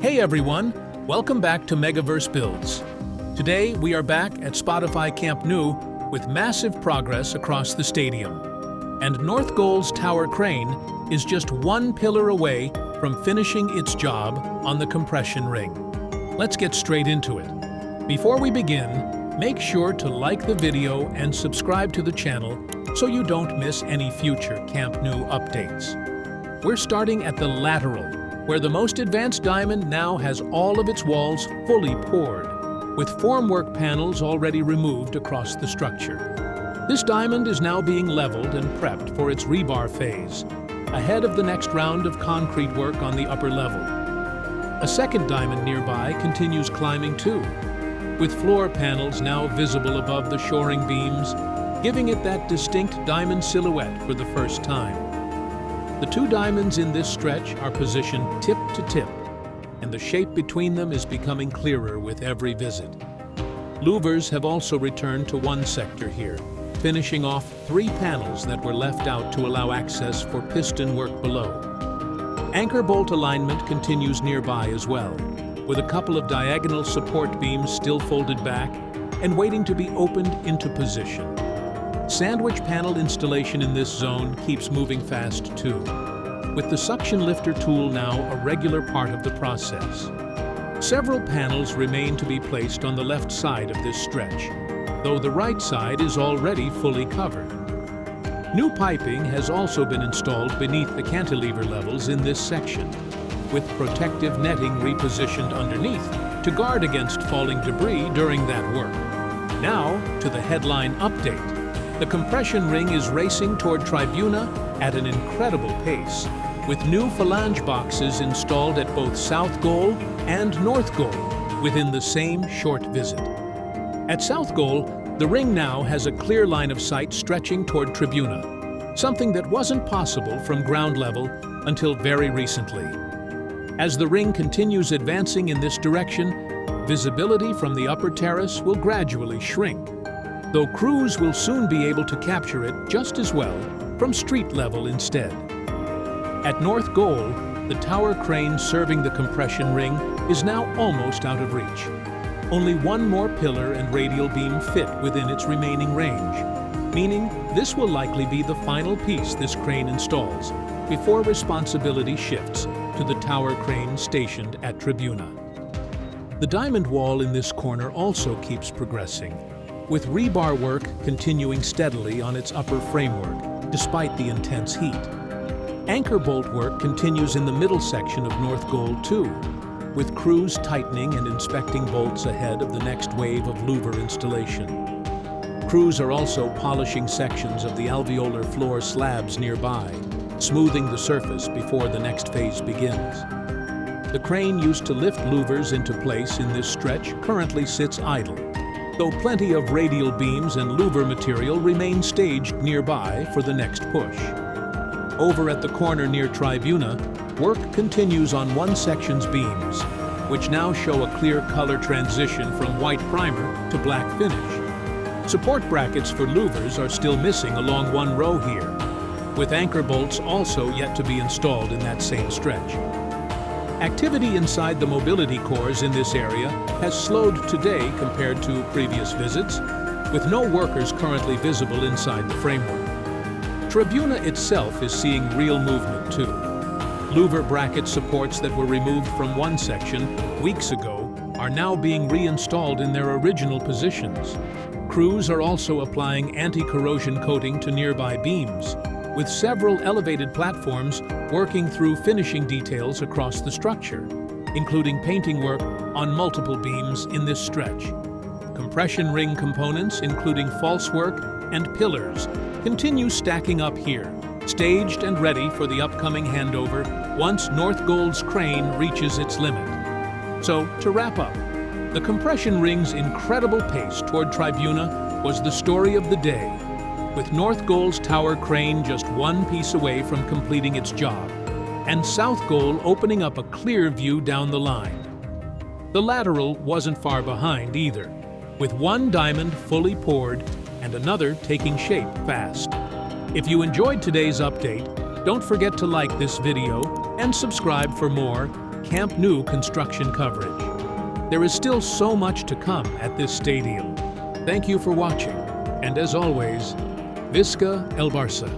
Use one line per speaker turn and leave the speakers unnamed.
Hey everyone, welcome back to Megaverse Builds. Today we are back at Spotify Camp Nou with massive progress across the stadium. And North Goal's tower crane is just one pillar away from finishing its job on the compression ring. Let's get straight into it. Before we begin, make sure to like the video and subscribe to the channel so you don't miss any future Camp Nou updates. We're starting at the Lateral, where the most advanced diamond now has all of its walls fully poured, with formwork panels already removed across the structure. This diamond is now being leveled and prepped for its rebar phase, ahead of the next round of concrete work on the upper level. A second diamond nearby continues climbing too, with floor panels now visible above the shoring beams, giving it that distinct diamond silhouette for the first time. The two diamonds in this stretch are positioned tip to tip, and the shape between them is becoming clearer with every visit. Louvers have also returned to one sector here, finishing off 3 panels that were left out to allow access for piston work below. Anchor bolt alignment continues nearby as well, with a couple of diagonal support beams still folded back and waiting to be opened into position. Sandwich panel installation in this zone keeps moving fast too, with the suction lifter tool now a regular part of the process. Several panels remain to be placed on the left side of this stretch, though the right side is already fully covered. New piping has also been installed beneath the cantilever levels in this section, with protective netting repositioned underneath to guard against falling debris during that work. Now to the headline update. The compression ring is racing toward Tribuna at an incredible pace, with new phalange boxes installed at both South Goal and North Goal within the same short visit. At South Goal, the ring now has a clear line of sight stretching toward Tribuna, something that wasn't possible from ground level until very recently. As the ring continues advancing in this direction, visibility from the upper terrace will gradually shrink, though crews will soon be able to capture it just as well from street level instead. At North Goal, the tower crane serving the compression ring is now almost out of reach. Only one more pillar and radial beam fit within its remaining range, meaning this will likely be the final piece this crane installs before responsibility shifts to the tower crane stationed at Tribuna. The diamond wall in this corner also keeps progressing, with rebar work continuing steadily on its upper framework, despite the intense heat. Anchor bolt work continues in the middle section of North Goal too, with crews tightening and inspecting bolts ahead of the next wave of louver installation. Crews are also polishing sections of the alveolar floor slabs nearby, smoothing the surface before the next phase begins. The crane used to lift louvers into place in this stretch currently sits idle, though plenty of radial beams and louver material remain staged nearby for the next push. Over at the corner near Tribuna, work continues on one section's beams, which now show a clear color transition from white primer to black finish. Support brackets for louvers are still missing along one row here, with anchor bolts also yet to be installed in that same stretch. Activity inside the mobility cores in this area has slowed today compared to previous visits, with no workers currently visible inside the framework. Tribuna itself is seeing real movement too. Louver bracket supports that were removed from one section weeks ago are now being reinstalled in their original positions. Crews are also applying anti-corrosion coating to nearby beams, with several elevated platforms working through finishing details across the structure, including painting work on multiple beams in this stretch. Compression ring components, including false work and pillars, continue stacking up here, staged and ready for the upcoming handover once North Goal's crane reaches its limit. So, to wrap up, the compression ring's incredible pace toward Tribuna was the story of the day, with North Goal's tower crane just one piece away from completing its job, and South Goal opening up a clear view down the line. The Lateral wasn't far behind either, with one diamond fully poured and another taking shape fast. If you enjoyed today's update, don't forget to like this video and subscribe for more Camp Nou construction coverage. There is still so much to come at this stadium. Thank you for watching, and as always, Visca el Barça.